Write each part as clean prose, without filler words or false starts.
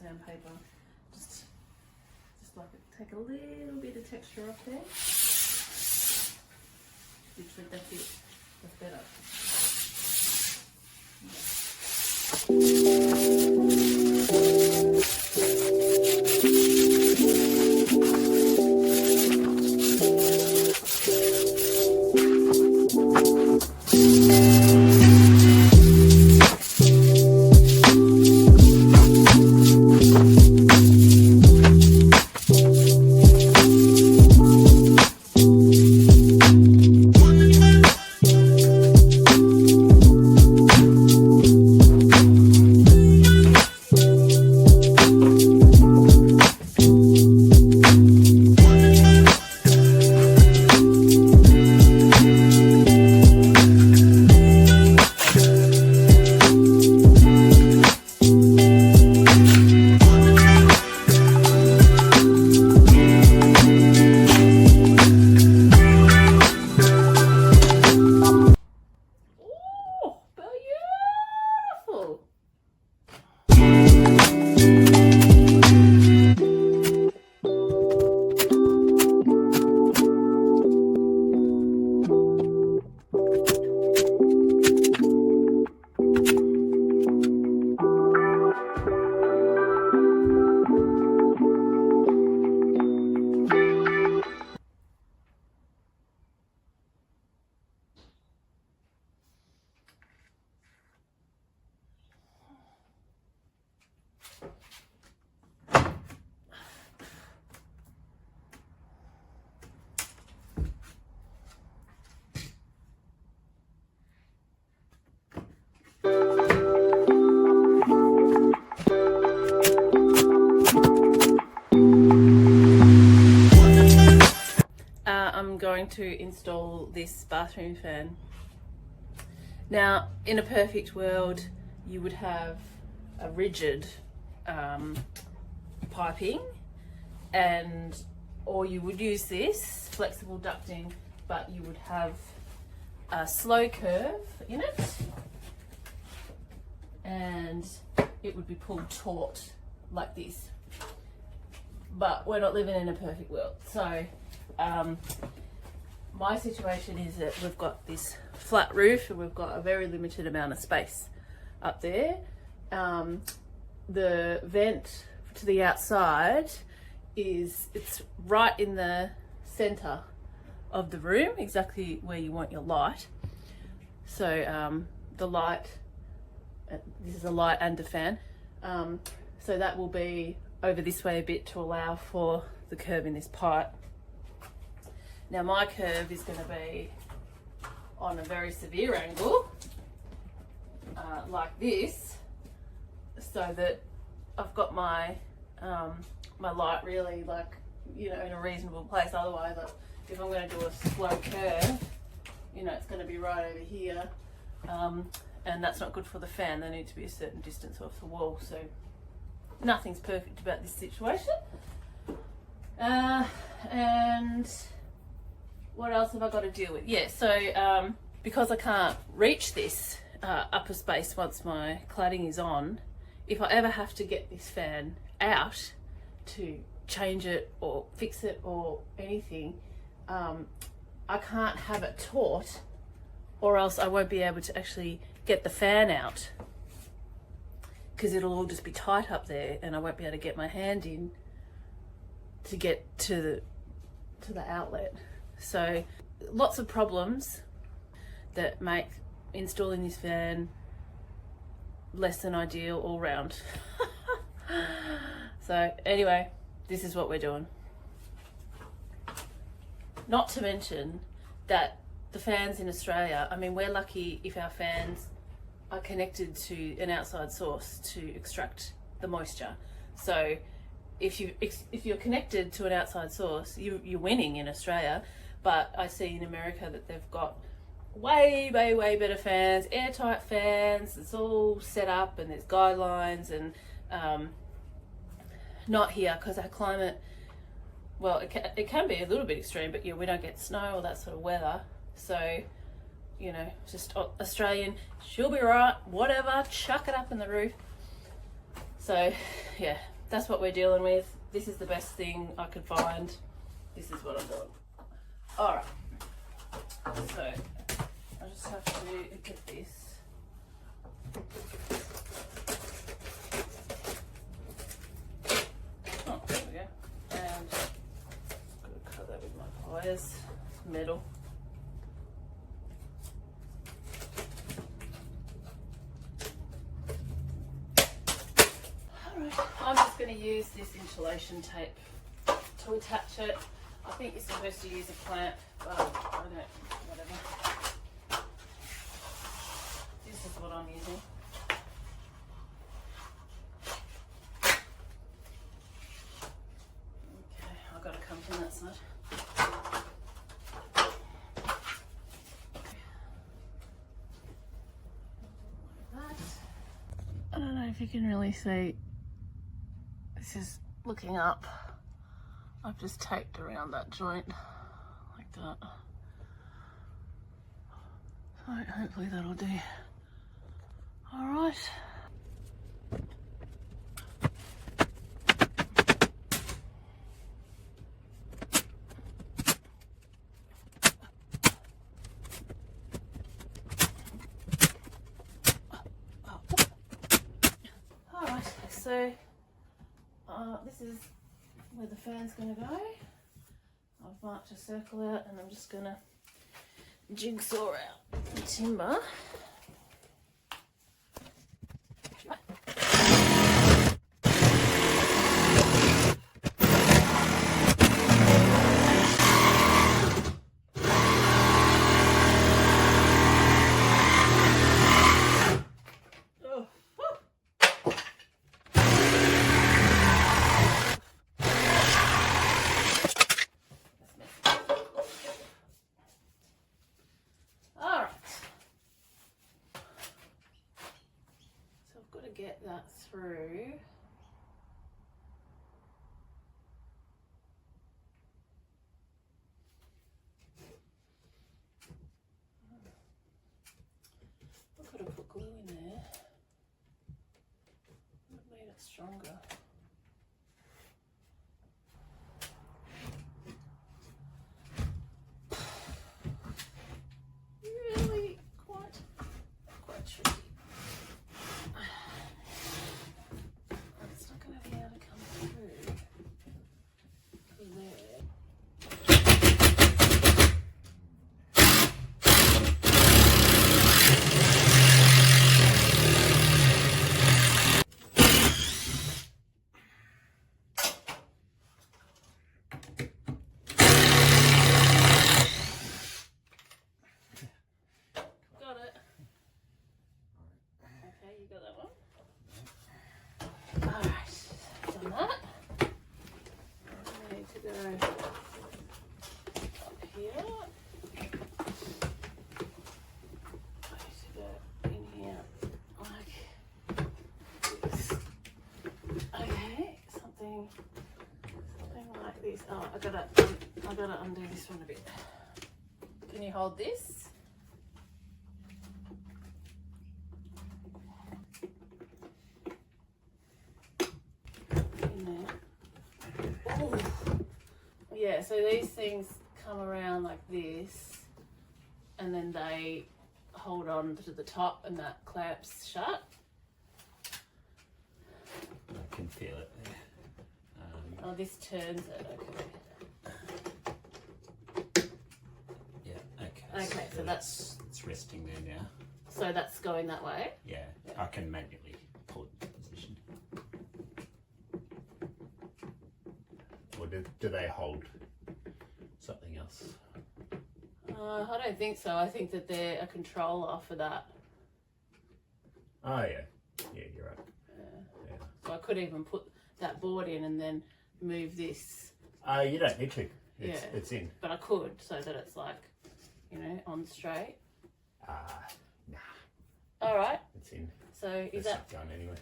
sandpaper. Just like it, take a little bit of texture off there. Literally, that's it. That's better. I'm going to install this bathroom fan. Now, in a perfect world, you would have a rigid piping, or you would use this flexible ducting, but you would have a slow curve in it, and it would be pulled taut like this. But we're not living in a perfect world, so my situation is that we've got this flat roof and we've got a very limited amount of space up there. The vent to the outside it's right in the center of the room, exactly where you want your light. So the light, this is a light and a fan, so that will be over this way a bit to allow for the curve in this pipe. Now my curve is going to be on a very severe angle, like this, so that I've got my my light really, like, you know, in a reasonable place. Otherwise, if I'm going to do a slow curve, you know, it's going to be right over here, and that's not good for the fan. They need to be a certain distance off the wall. So nothing's perfect about this situation. And what else have I got to deal with? Yeah, so because I can't reach this upper space once my cladding is on, if I ever have to get this fan out to change it or fix it or anything, I can't have it taut, or else I won't be able to actually get the fan out, because it'll all just be tight up there and I won't be able to get my hand in to get to the outlet. So lots of problems that make installing this fan less than ideal all round. So anyway, this is what we're doing. Not to mention that the fans in Australia, I mean, we're lucky if our fans are connected to an outside source to extract the moisture. So if you're connected to an outside source, you're winning in Australia. But I see in America that they've got way better fans, airtight fans. It's all set up and there's guidelines, and not here, because our climate, well, it can be a little bit extreme, but yeah, we don't get snow or that sort of weather. So, you know, just Australian, she'll be right, whatever, chuck it up in the roof. So yeah, that's what we're dealing with. This is the best thing I could find. This is what I'm doing. Alright, so I just have to get this. Oh, there we go. And I'm going to cut that with my pliers. It's metal. I'm just going to use this insulation tape to attach it. I think you're supposed to use a clamp, but I don't, whatever. This is what I'm using. Okay, I've got to come from that side. Like that. I don't know if you can really see. This is looking up. I've just taped around that joint like that. So hopefully that'll do. All right. All right, so this is where the fan's going to go. I've marked a circle out and I'm just going to jigsaw out the timber. Get that through. I could have put glue in there. It made it stronger. Really quite tricky. Oh, I gotta undo this one a bit. Can you hold this? In there. Oh. Yeah, so these things come around like this, and then they hold on to the top, and that clamps shut. I can feel it there. Oh, this turns it, okay. Yeah, okay. Okay, so that's it's resting there now. So that's going that way? Yeah, I can manually pull it into position. Or do they hold something else? I don't think so. I think that they're a controller for that. Oh, yeah. Yeah, you're right. Yeah. So I could even put that board in and then move this. You don't need to. It's in. But I could, so that it's like, you know, on straight. Nah. All right. It's in. So is that going anyway?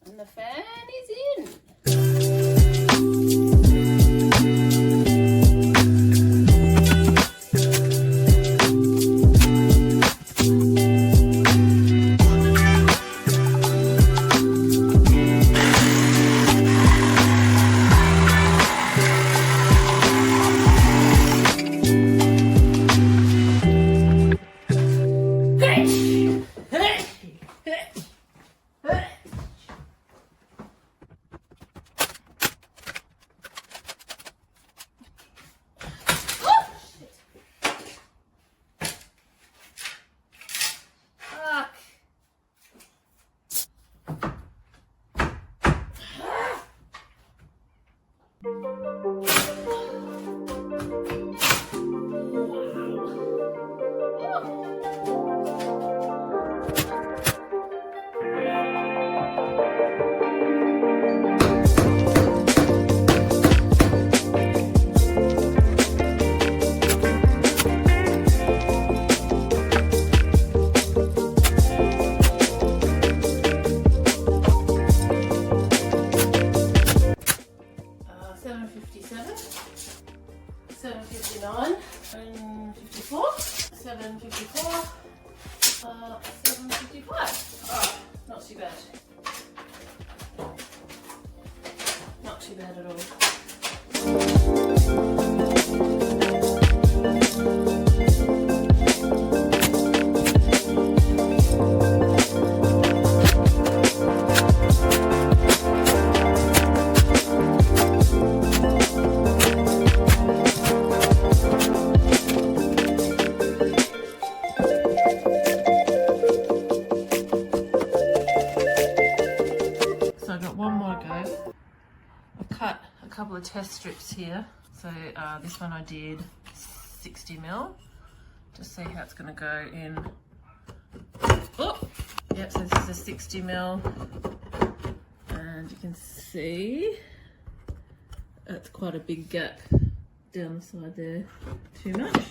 And the fan is in. 7:57, 7:59, 7:54, 7:54, 7:55. Oh, not too bad. Not too bad at all. So I got one more go. I've cut a couple of test strips here. So this one I did 60mm. Just see how it's going to go in. Oh, yep. So this is a 60mm, and you can see that's quite a big gap down the side there. Too much.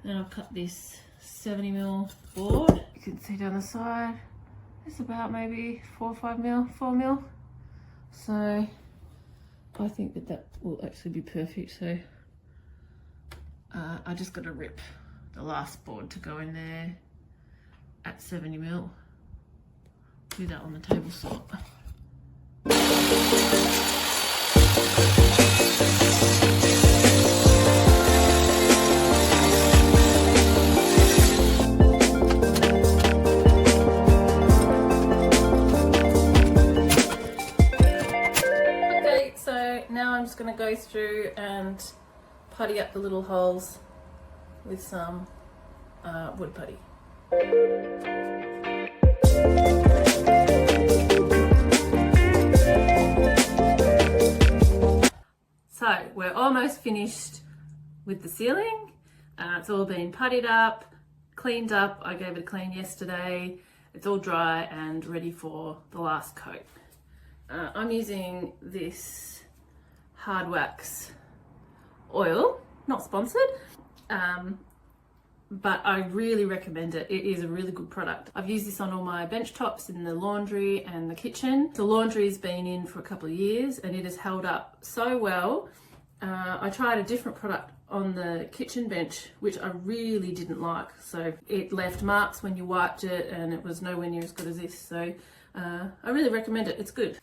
Then I've cut this 70mm board. You can see down the side. It's about maybe 4 or 5mm, 4mm. So I think that that will actually be perfect. So I just got to rip the last board to go in there at 70mm. Do that on the table saw. Now I'm just going to go through and putty up the little holes with some wood putty. So we're almost finished with the ceiling. It's all been puttied up, cleaned up. I gave it a clean yesterday. It's all dry and ready for the last coat. I'm using this hard wax oil, not sponsored, but I really recommend it. It is a really good product. I've used this on all my bench tops in the laundry and the kitchen. The laundry's been in for a couple of years and it has held up so well. I tried a different product on the kitchen bench, which I really didn't like. So it left marks when you wiped it and it was nowhere near as good as this. So I really recommend it. It's good.